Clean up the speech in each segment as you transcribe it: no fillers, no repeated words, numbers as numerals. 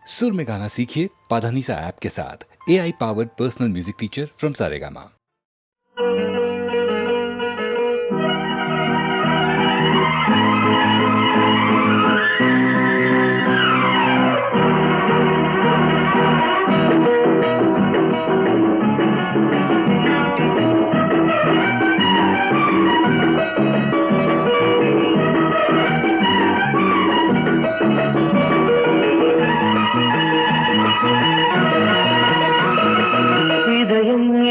सुर में गाना सीखिए पाधानीसा ऐप के साथ। AI powered personal music teacher from Saregama.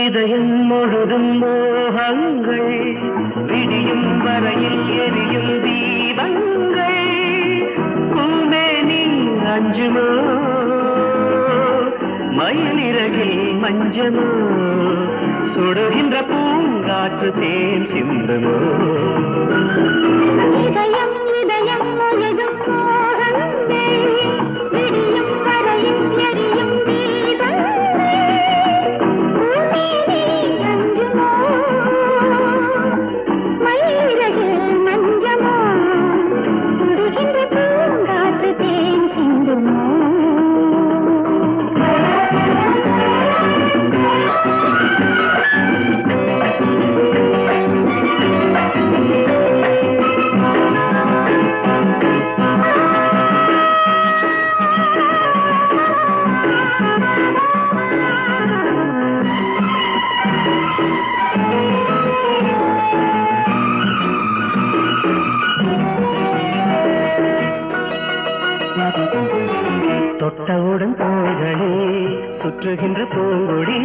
இதயம் முழுதும் மோகங்கள் விடியும் வரையில் எரியும் தீபங்கள் பூமேனி அஞ்சுமோ மயிலிறகில் மஞ்சமோ சுடுகின்ற பூங்காற்று தேன் சிந்துமோ இதயம் இதயம் முழுதும் மோகங்கள் விடியும் வரையில் எரியும் தொட்டவுடன் தோள்களே சுற்றுகின்ற பூங்கொடி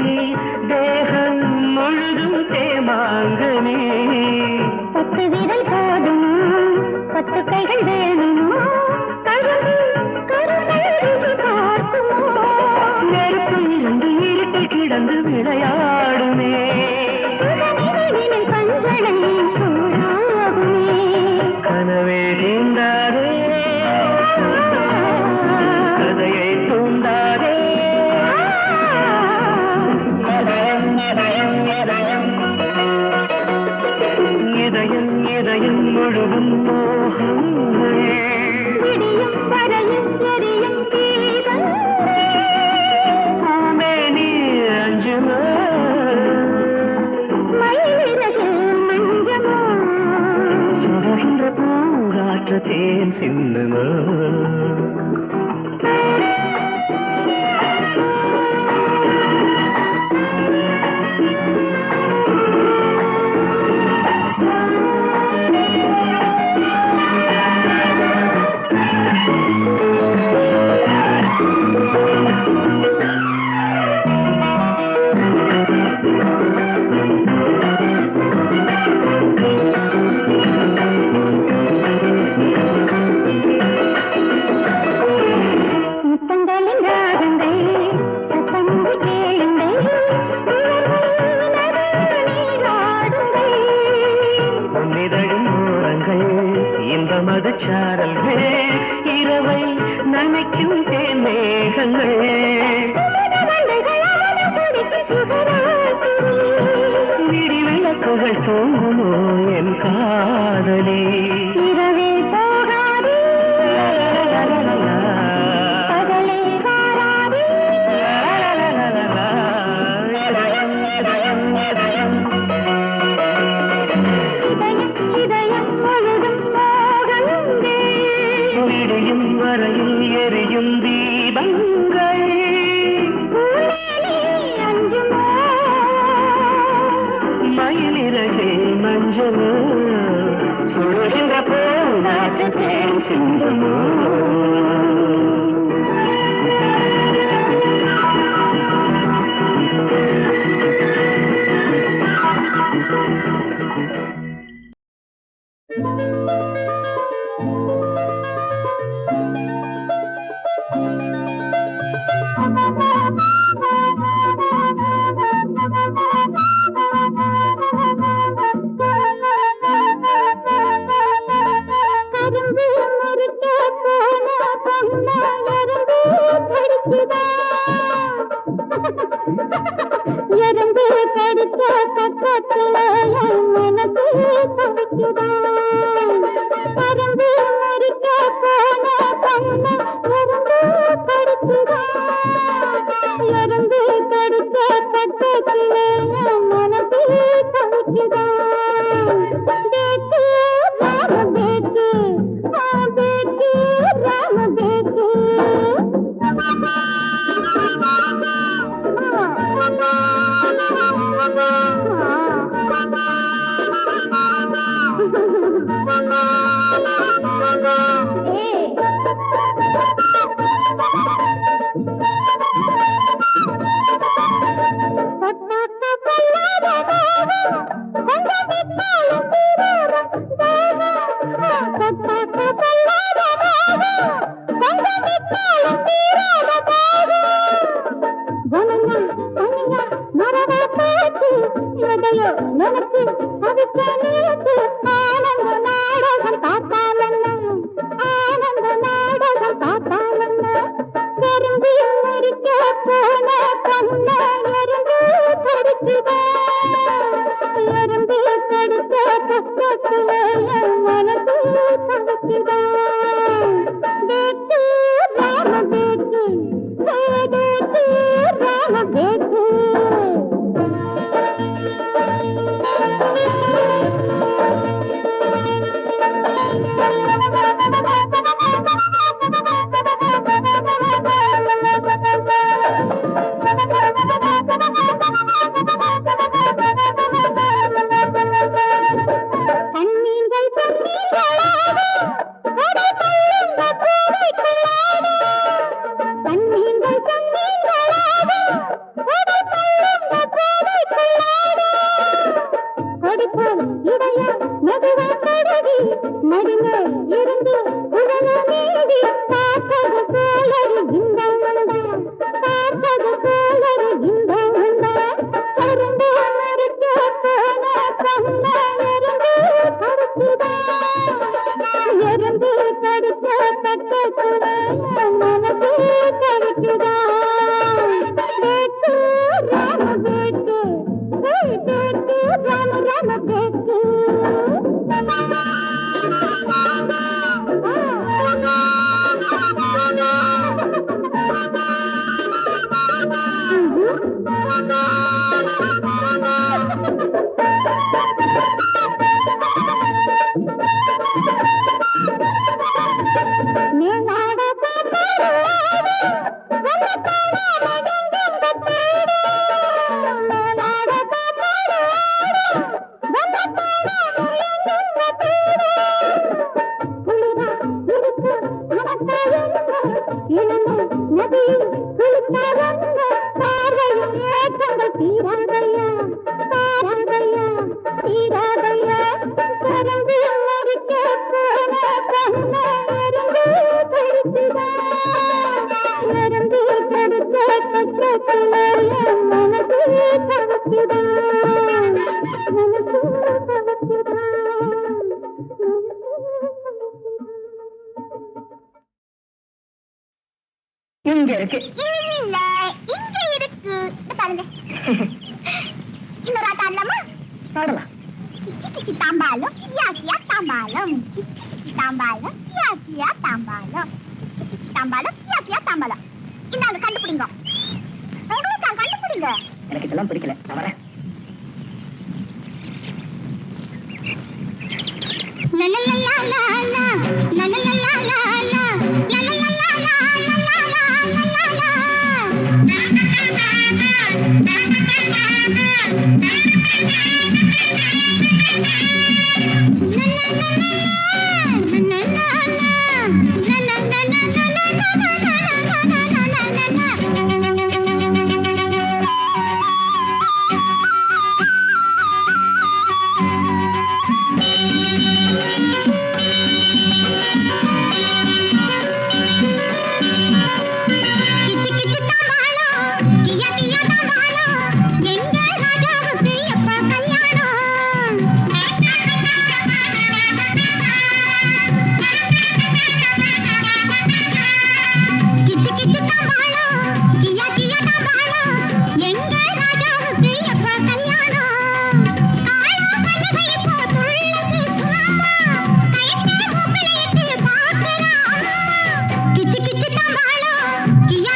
தேகம் முழுதும் தேமாங்கனே பத்து விரல் போதும் பத்து கைகள் வேணுமோ நெருப்பு இரண்டு இருட்டில் கிடந்து விளையாடுமே பஞ்சனை சூடாகுமே கனவே தீண்டாரே இதயம் முழுதும் மோகங்கள் விடியும் வரையில் எரியும் பூமேனி அஞ்சுமோ மயிலிறகில் மஞ்சமோ சுடுகின்ற பூங்காற்று தேன் சிந்துமோ மதுச்சாரல்கள் இரவை நனைக்கும் தேன் மேகங்கள் விடி விளக்குகள் தூங்குமோ என் காதலே இரவே போகாதே பகலே வாராதே இதயம் இதயம் இதயம் இதயம் முழுதும் விடியும் வரையில் எரியும் தீபங்கள் அஞ்சுமோ மயிலிறகில் மஞ்சமோ சுடுகின்ற பூங்காற்று தேன் சிந்துமோ கரும்பு முறிக்க போன எறும்பு கடிச்ச பக்கத்திலே மனசு தவிக்குதான். பேக்கு ராம பேக்கு, பேக்கு ராம பேக்கு. இங்க இருக்கு. இல்ல, இங்க இருக்கு. இத பாருங்க. இன்னொரு ஆட்டம் ஆடலாமா? பாடலாம். கிச்சி கிச்சி தாம்பாலம், கியா கியா தாம்பாலம். கிச்சி கிச்சி தாம்பாலம், கியா கியா தாம்பாலம். கிச்சி கிச்சி தாம்பாலம், கியா கியா தாம்பாலம். இந்தாங்க கண்டுபிடிங்க. உங்களுக்கு நான் கண்டுபிடிங்க. எனக்கு இதெல்லாம் பிடிக்கல. நான் வரேன். கிச்சு கிச்சு தாம்பாளம், கியா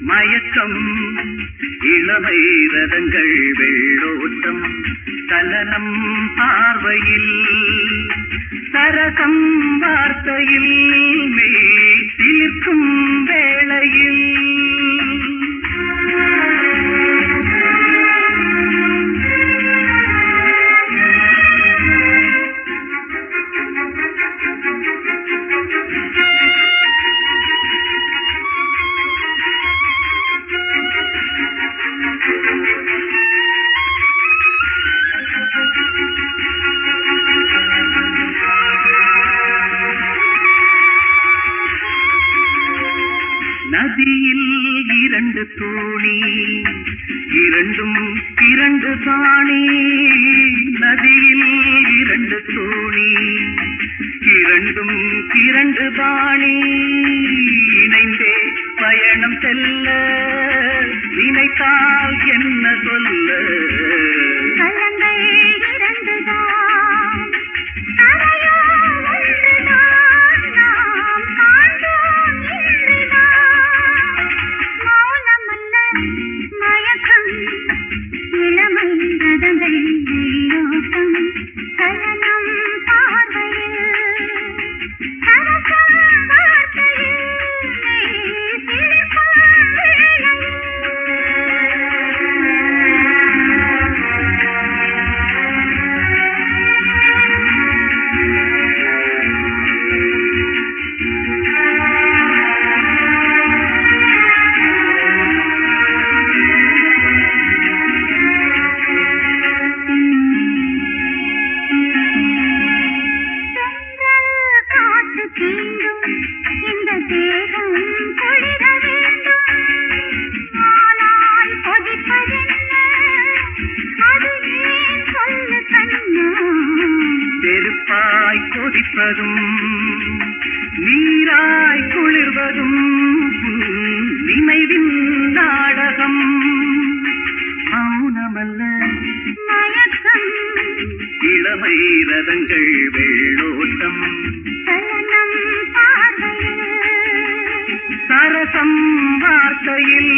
மயக்கம் இளமை ரதங்கள் வெள்ளோட்டம் சலனம் பார்வையில் சரசம் வார்த்தையில் மெய் சிலிர்க்கும் வேளையில் நதியில் இரண்டு தோணி இரண்டும் இரண்டு தாணி நதியில் இரண்டு தோணி இரண்டும் இரண்டு தாணி இணைந்தே பயணம் செல்ல நினைத்தால் என்ன சொல்ல நெருப்பாய் கொதிப்பதும் நீராய் குளிர்வதும் நினைவின் நாடகம் மௌனமல்ல மயக்கம் இளமை ரதங்கள் வெள்ளோட்டம் சரசம் வார்த்தையில்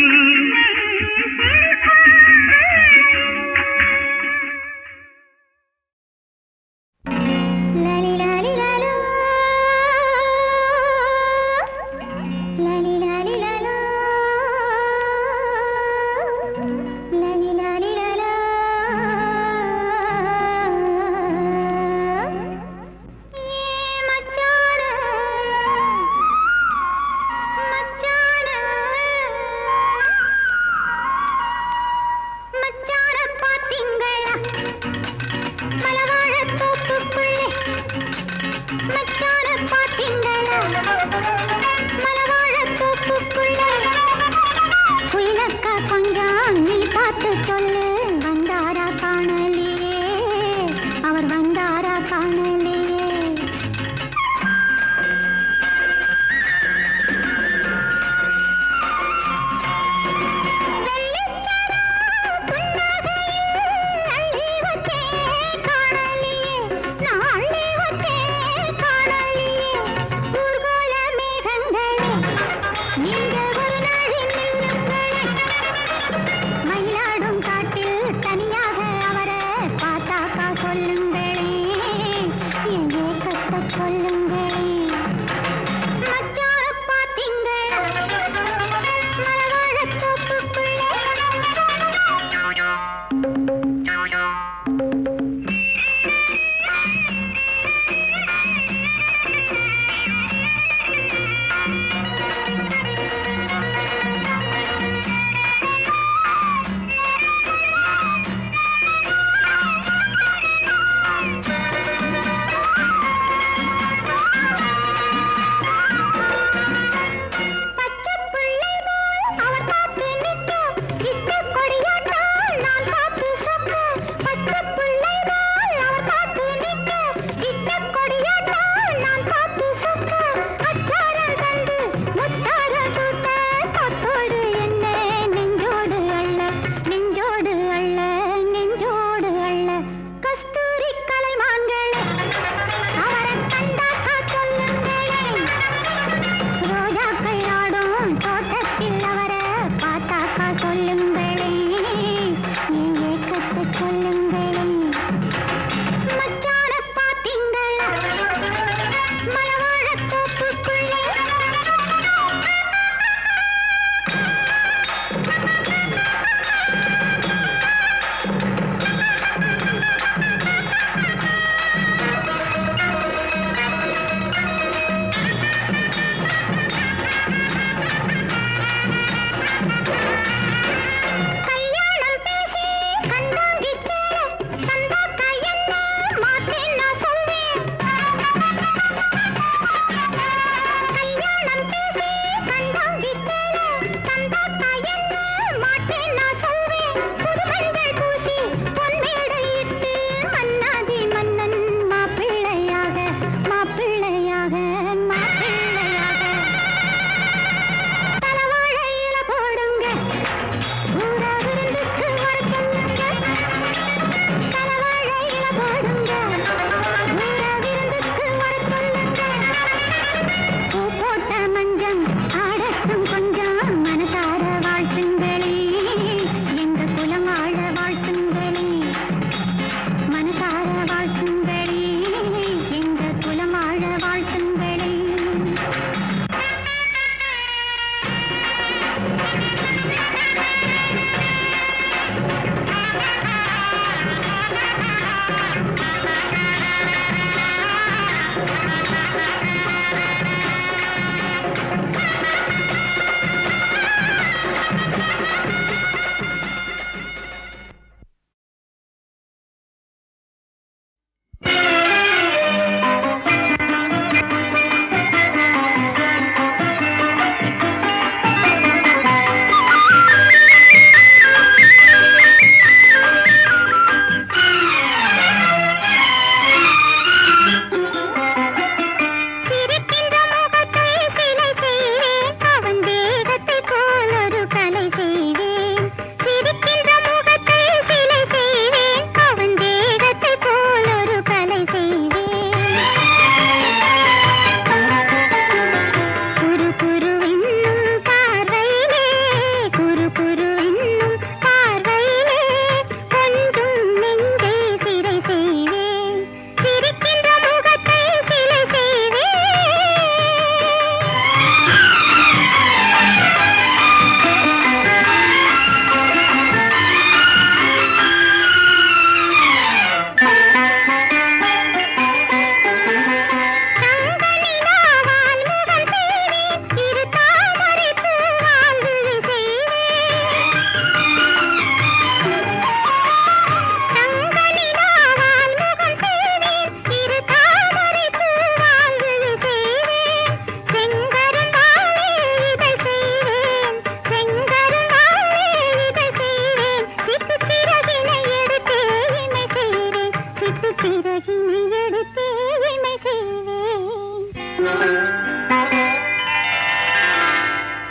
சிறகினை எடுத்து இமை செய்வேன்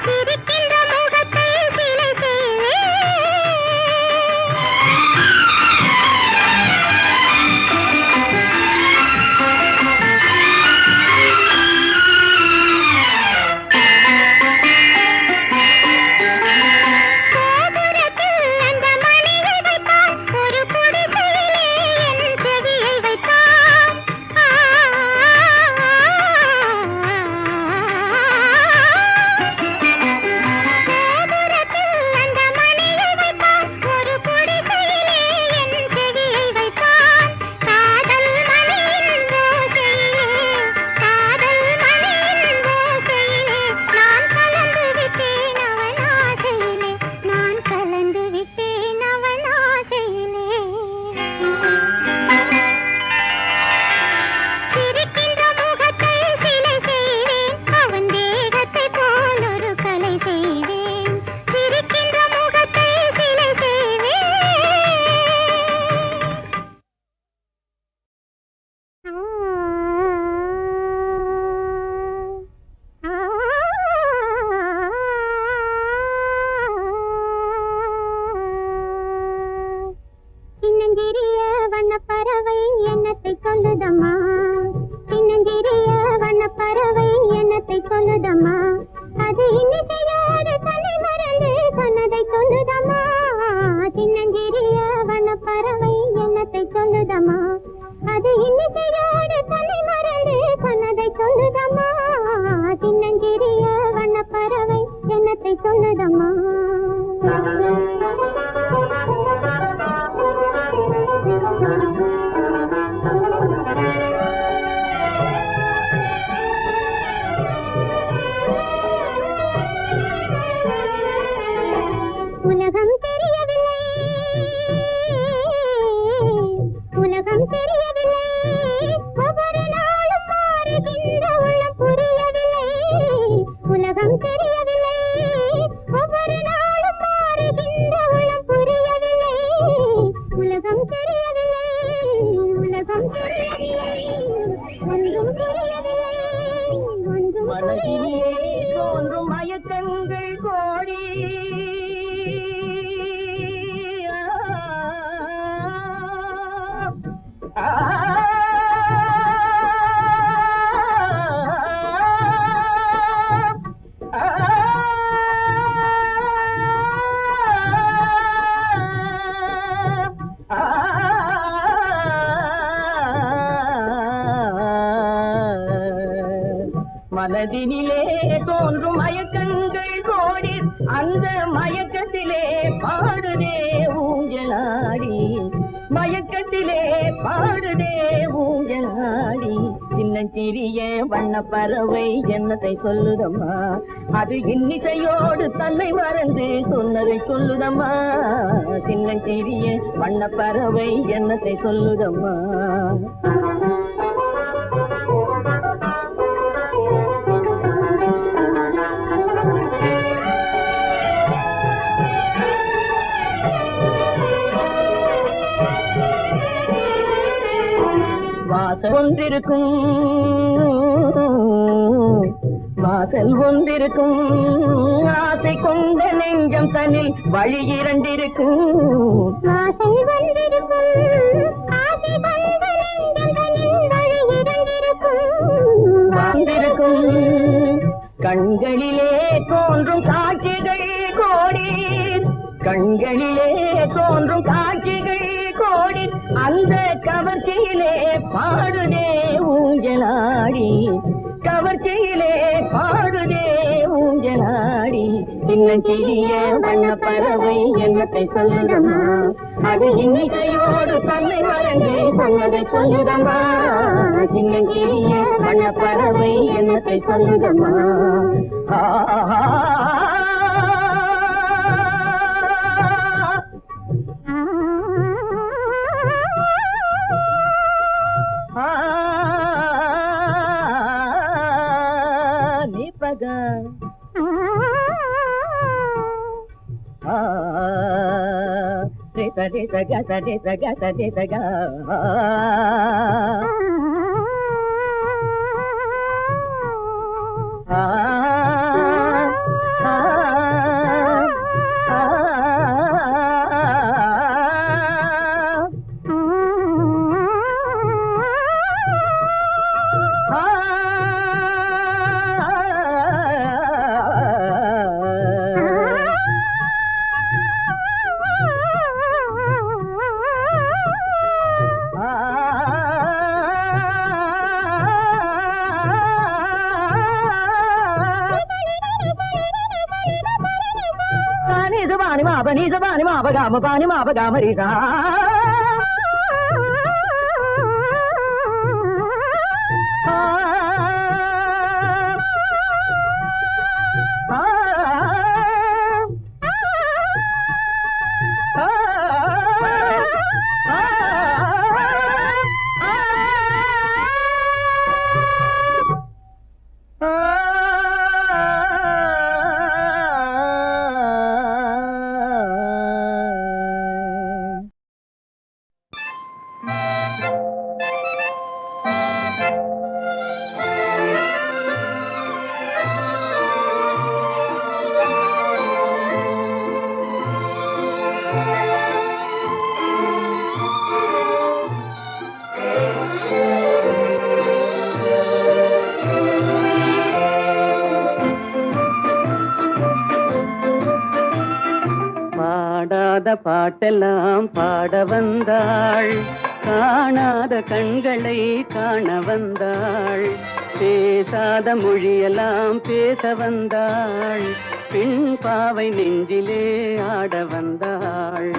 சிரிக்கின்ற முகத்தை சிலை செய்வேன் மனதினிலே தோன்றும் மயக்கங்கள் கோடி அந்த மயக்கத்திலே பாடுதே ஊஞ்சலாடி மயக்கத்திலே பாடுதே ஊஞ்சலாடி சின்னஞ்சிறிய வண்ண பறவை என்னத்தை சொல்லுதம்மா அது இன்னிசையோடு தன்னை மறந்து சொன்னதை சொல்லுதம்மா சின்னஞ்சிறிய வண்ண பறவை என்னத்தை சொல்லுதம்மா ஒன்றிருக்கும் வாசல் ஒன்றிருக்கும் ஆசை கொண்ட நெஞ்சம் தனில் வழி இரண்டிருக்கும் வாசல் வந்திருக்கும் ஆசை கொண்ட நெஞ்சம் தனில் வழி இரண்டிருக்கும் வந்திருக்கும் கண்களிலே தோன்றும் காட்சிகள் கோடி கண்களிலே தோன்றும் காட்சிகள் கோடி அந்த கவர்ச்சியிலே பாடுதே ஊஞ்சலாடி கவர்ச்சியிலே பாடுதே ஊஞ்சலாடி சின்னஞ்சிறிய வண்ண பறவை என்னத்தை சொல்லுதம்மா அது இன்னிசையோடு தன்னை மறந்து சொன்னதை சொல்லுதம்மா சின்னஞ்சிறிய வண்ண பறவை என்னத்தை சொல்லுதம்மா சரி சக சரி சக சரி சக Pani ma ba ga ma ri sa பாட்டெல்லாம் பாட வந்தாள் காணாத கண்களை காண வந்தாள் பேசாத மொழியெல்லாம் பேச வந்தாள் பெண் பாவை நெஞ்சிலே ஆட வந்தாள்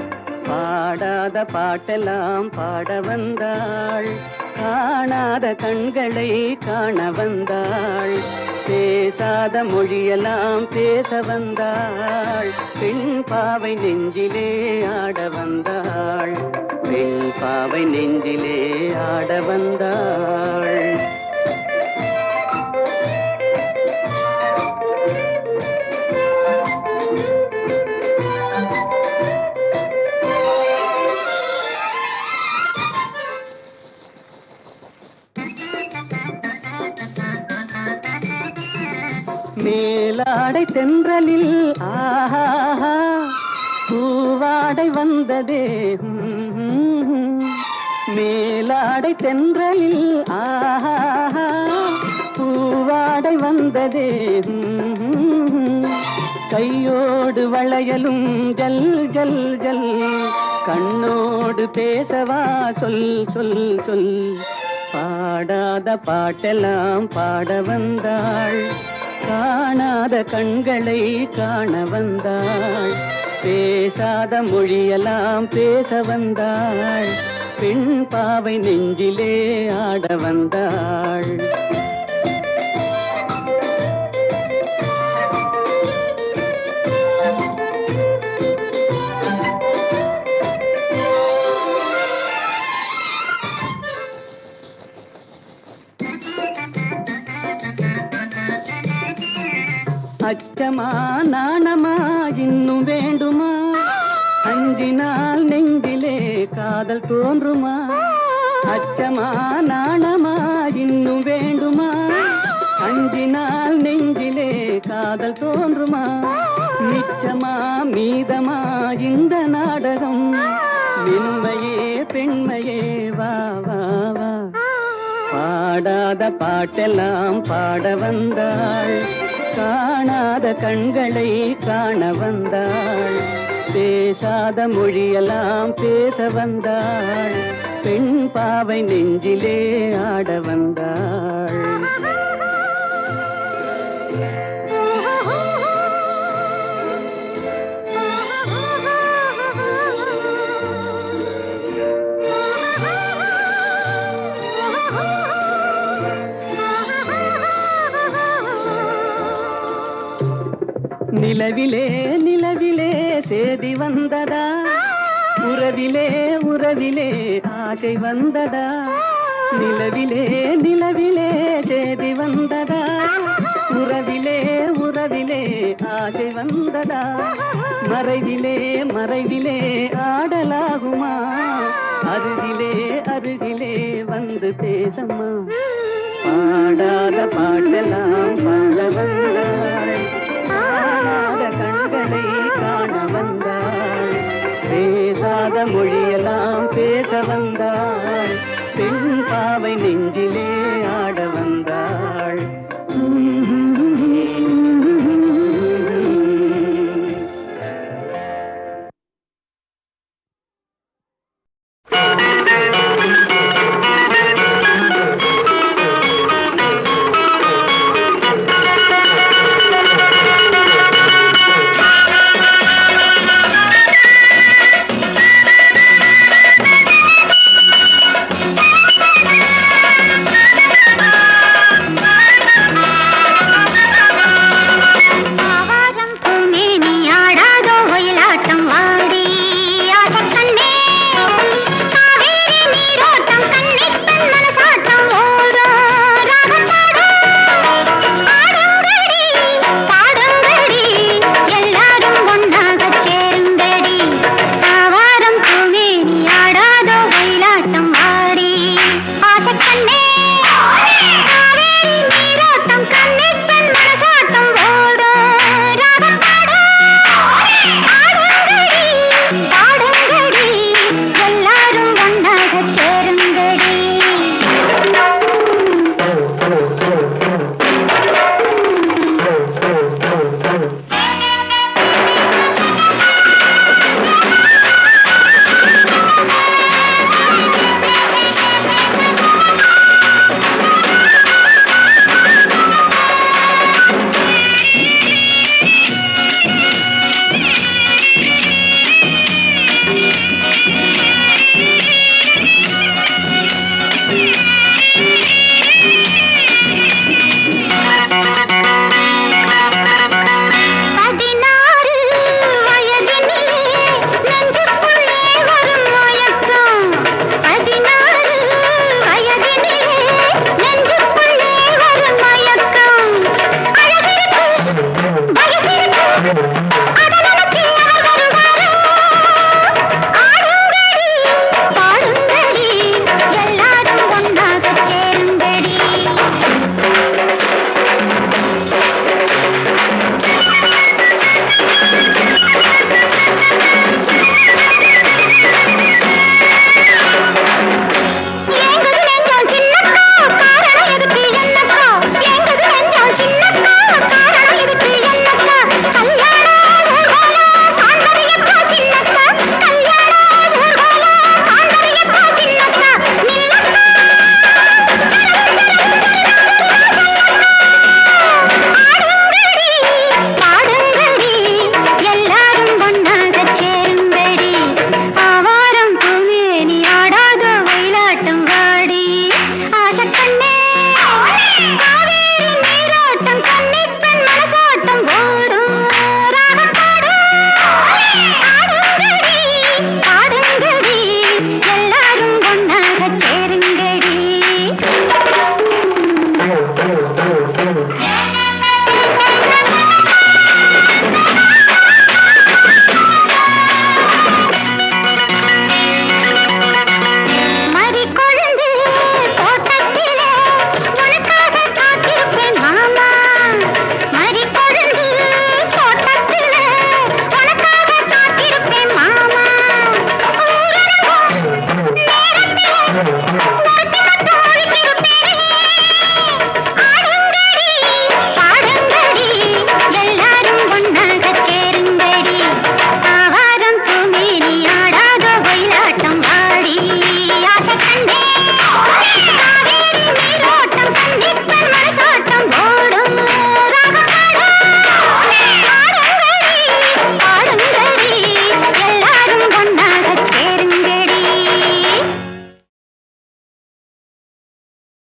பாடாத பாட்டெல்லாம் பாட வந்தாள் காணாத கண்களை காண வந்தாள் பேசாத மொழியெல்லாம் பேச வந்தாள் பெண் பாவை நெஞ்சிலே ஆட வந்தாள் பெண் பாவை நெஞ்சிலே ஆட வந்தாள் மேலாடை தென்றலில் ஆஹா பூவாடை வந்ததே மேலாடை தென்றலில் ஆஹா பூவாடை வந்ததே கையோடு வளையலும் ஜல் ஜல் ஜல் கண்ணோடு பேசவா சொல் சொல் சொல் பாடாத பாட்டெல்லாம் பாட வந்தாள் காணாத கண்களை காண வந்தாள் பேசாத மொழியெல்லாம் பேச வந்தாள் பெண் பாவை நெஞ்சிலே ஆட வந்தாள் அச்சமா நாணமா இன்னும் வேண்டுமா அஞ்சினால் நெஞ்சிலே காதல் தோன்றுமா அச்சமா நாணமா இன்னும் வேண்டுமா அஞ்சினால் நெஞ்சிலே காதல் தோன்றுமா நிச்சமா மீதமா இந்த நாடகம் மென்மையே பெண்மையே வா வா வா பாடாத பாட்டெல்லாம் பாட வந்தாள் காணாத கண்களை காண வந்தாள் பேசாத மொழியெல்லாம் பேச வந்தாள் பெண் பாவை நெஞ்சிலே ஆட வந்தாள் நிலவிலே நிலவிலே சேதி வந்ததா உறவிலே உறவிலே ஆசை வந்ததா நிலவிலே நிலவிலே சேதி வந்ததா உறவிலே உறவிலே ஆசை வந்ததா மறைவிலே மறைவிலே ஆடலாகுமா அருகிலே அருகிலே வந்து பேசம்மா பாடாத பாட்டெல்லாம் பாட வந்தாள் காணாத கண்களை காண வந்தாள் பேசாத மொழியெல்லாம் பேச வந்தாள்